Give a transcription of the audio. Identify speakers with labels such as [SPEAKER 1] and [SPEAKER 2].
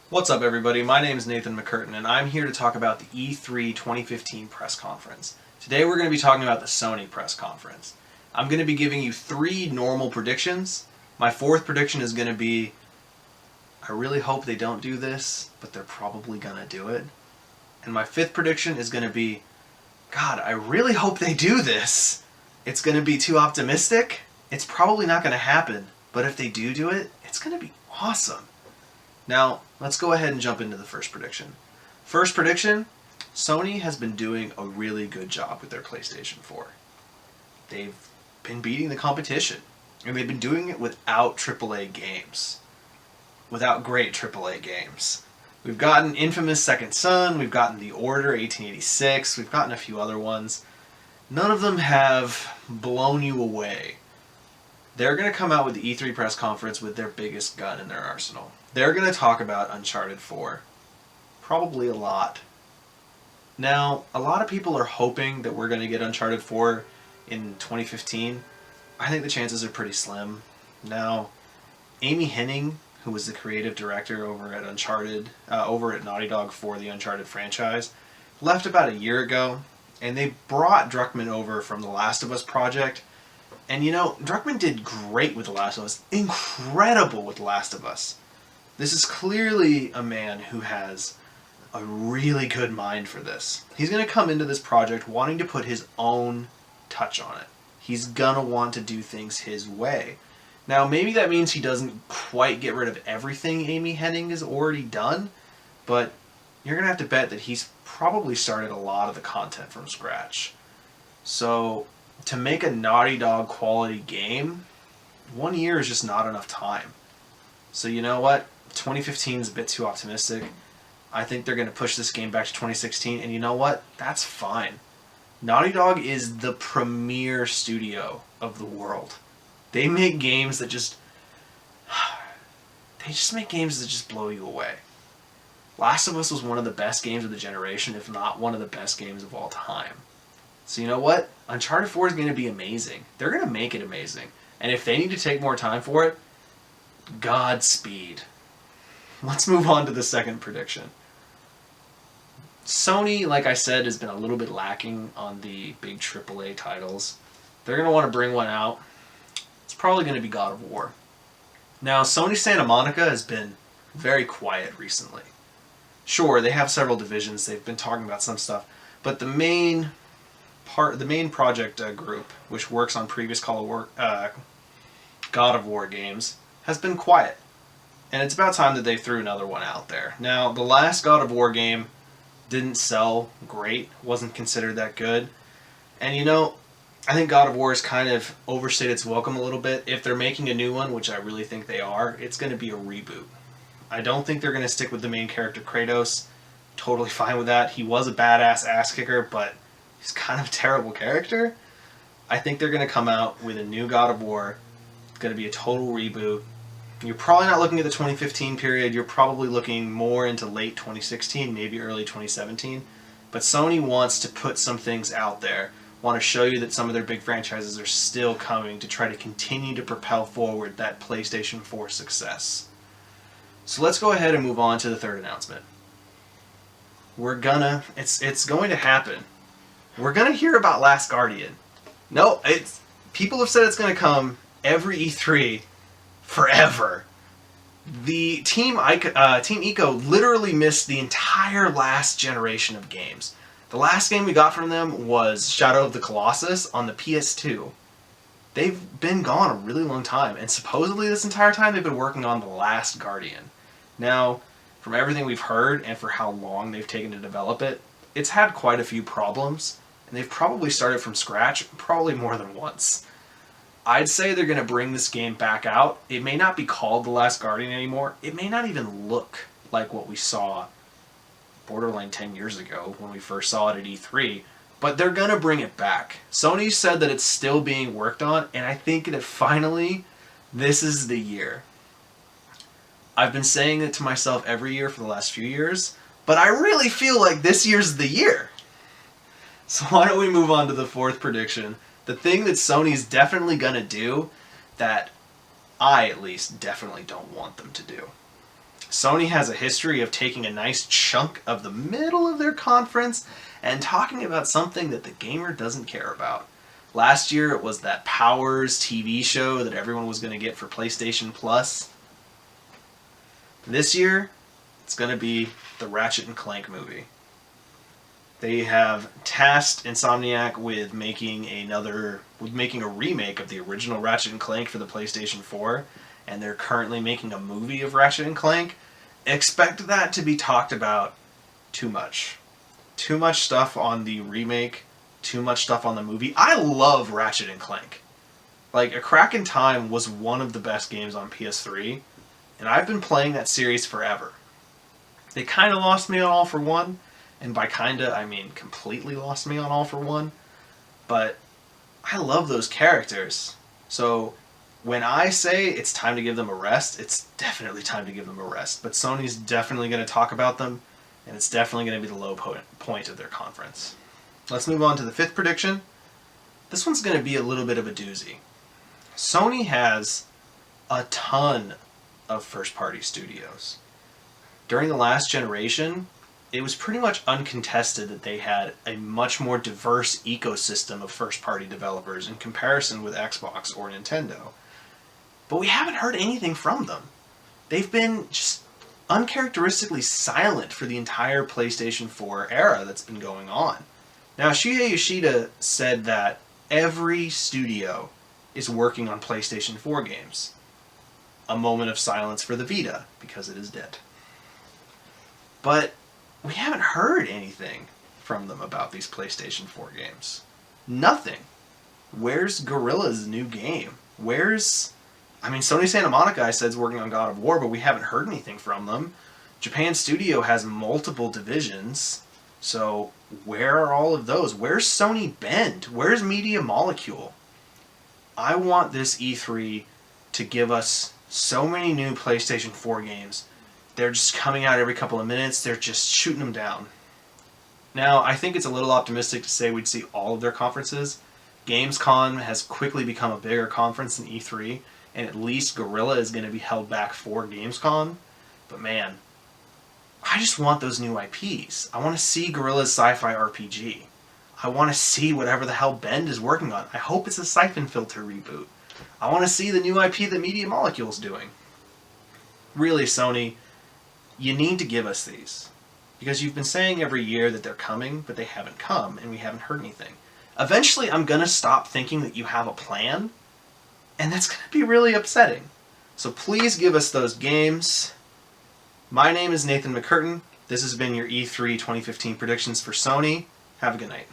[SPEAKER 1] What's up, everybody? My name is Nathan McCurtain, and I'm here to talk about the E3 2015 press conference. Today we're going to be talking about the Sony press conference. I'm going to be giving you 3 normal predictions. My 4th prediction is going to be, I really hope they don't do this, but they're probably going to do it. And my 5th prediction is going to be, God, I really hope they do this. It's going to be too optimistic. It's probably not going to happen, but if they do it, it's going to be awesome. Now, let's go ahead and jump into the first prediction. First prediction, Sony has been doing a really good job with their PlayStation 4. They've been beating the competition, and they've been doing it without AAA games. Without great AAA games. We've gotten infamous Second Son, we've gotten The Order 1886, we've gotten a few other ones. None of them have blown you away. They're going to come out with the E3 press conference with their biggest gun in their arsenal. They're going to talk about Uncharted 4. Probably a lot. Now, a lot of people are hoping that we're going to get Uncharted 4 in 2015. I think the chances are pretty slim. Now, Amy Hennig, who was the creative director over at Uncharted, over at Naughty Dog for the Uncharted franchise, left about a year ago, and they brought Druckmann over from the Last of Us project. And you know, Druckmann did great with The Last of Us. Incredible with The Last of Us. This is clearly a man who has a really good mind for this. He's going to come into this project wanting to put his own touch on it. He's going to want to do things his way. Now, maybe that means he doesn't quite get rid of everything Amy Hennig has already done, but you're going to have to bet that he's probably started a lot of the content from scratch. So, to make a Naughty Dog quality game, 1 year is just not enough time. So you know what? 2015 is a bit too optimistic. I think they're going to push this game back to 2016, and you know what? That's fine. Naughty Dog is the premier studio of the world. They make games that just... They just make games that just blow you away. Last of Us was one of the best games of the generation, if not one of the best games of all time. So you know what? Uncharted 4 is going to be amazing. They're going to make it amazing. And if they need to take more time for it, Godspeed. Let's move on to the second prediction. Sony, like I said, has been a little bit lacking on the big AAA titles. They're going to want to bring one out. It's probably going to be God of War. Now, Sony Santa Monica has been very quiet recently. Sure, they have several divisions. They've been talking about some stuff. But the main project group, which works on previous God of War games, has been quiet. And it's about time that they threw another one out there. Now, the last God of War game didn't sell great, wasn't considered that good. And you know, I think God of War has kind of overstayed its welcome a little bit. If they're making a new one, which I really think they are, it's going to be a reboot. I don't think they're going to stick with the main character Kratos. Totally fine with that. He was a badass ass kicker, but he's kind of a terrible character. I think they're going to come out with a new God of War. It's going to be a total reboot. You're probably not looking at the 2015 period. You're probably looking more into late 2016, maybe early 2017. But Sony wants to put some things out there. Want to show you that some of their big franchises are still coming to try to continue to propel forward that PlayStation 4 success. So let's go ahead and move on to the third announcement. It's going to happen. We're going to hear about Last Guardian. No, people have said it's going to come every E3 forever. The Team Ico literally missed the entire last generation of games. The last game we got from them was Shadow of the Colossus on the PS2. They've been gone a really long time, and supposedly this entire time they've been working on The Last Guardian. Now, from everything we've heard and for how long they've taken to develop it, it's had quite a few problems, and they've probably started from scratch probably more than once. I'd say they're going to bring this game back out. It may not be called The Last Guardian anymore. It may not even look like what we saw borderline 10 years ago when we first saw it at E3, but they're going to bring it back. Sony said that it's still being worked on, and I think that finally, this is the year. I've been saying it to myself every year for the last few years, but I really feel like this year's the year. So why don't we move on to the fourth prediction? The thing that Sony's definitely going to do that I, at least, definitely don't want them to do. Sony has a history of taking a nice chunk of the middle of their conference and talking about something that the gamer doesn't care about. Last year it was that Powers TV show that everyone was going to get for PlayStation Plus. This year, it's going to be the Ratchet and Clank movie. They have tasked Insomniac with making a remake of the original Ratchet and Clank for the PlayStation 4, and they're currently making a movie of Ratchet and Clank. Expect that to be talked about too much. Too much stuff on the remake, too much stuff on the movie. I love Ratchet and Clank. Like, A Crack in Time was one of the best games on PS3, and I've been playing that series forever. They kind of lost me on All for One, and by kinda, I mean completely lost me on All for One, but I love those characters. So when I say it's time to give them a rest, it's definitely time to give them a rest. But Sony's definitely going to talk about them, and it's definitely going to be the low point of their conference. Let's move on to the fifth prediction. This one's going to be a little bit of a doozy. Sony has a ton of first-party studios. During the last generation, it was pretty much uncontested that they had a much more diverse ecosystem of first-party developers in comparison with Xbox or Nintendo. But we haven't heard anything from them. They've been just uncharacteristically silent for the entire PlayStation 4 era that's been going on. Now, Shuhei Yoshida said that every studio is working on PlayStation 4 games. A moment of silence for the Vita, because it is dead. But we haven't heard anything from them about these PlayStation 4 games. Nothing. Where's Guerrilla's new game? Sony Santa Monica, I said, is working on God of War, but we haven't heard anything from them. Japan Studio has multiple divisions, so where are all of those? Where's Sony Bend? Where's Media Molecule? I want this E3 to give us so many new PlayStation 4 games. They're just coming out every couple of minutes. They're just shooting them down. Now, I think it's a little optimistic to say we'd see all of their conferences. Gamescom has quickly become a bigger conference than E3, and at least Guerrilla is going to be held back for Gamescom. But man, I just want those new IPs. I want to see Guerrilla's sci-fi RPG. I want to see whatever the hell Bend is working on. I hope it's a Siphon Filter reboot. I want to see the new IP that Media Molecule's doing. Really, Sony, you need to give us these. Because you've been saying every year that they're coming, but they haven't come, and we haven't heard anything. Eventually, I'm going to stop thinking that you have a plan, and that's going to be really upsetting. So please give us those games. My name is Nathan McCurtain. This has been your E3 2015 predictions for Sony. Have a good night.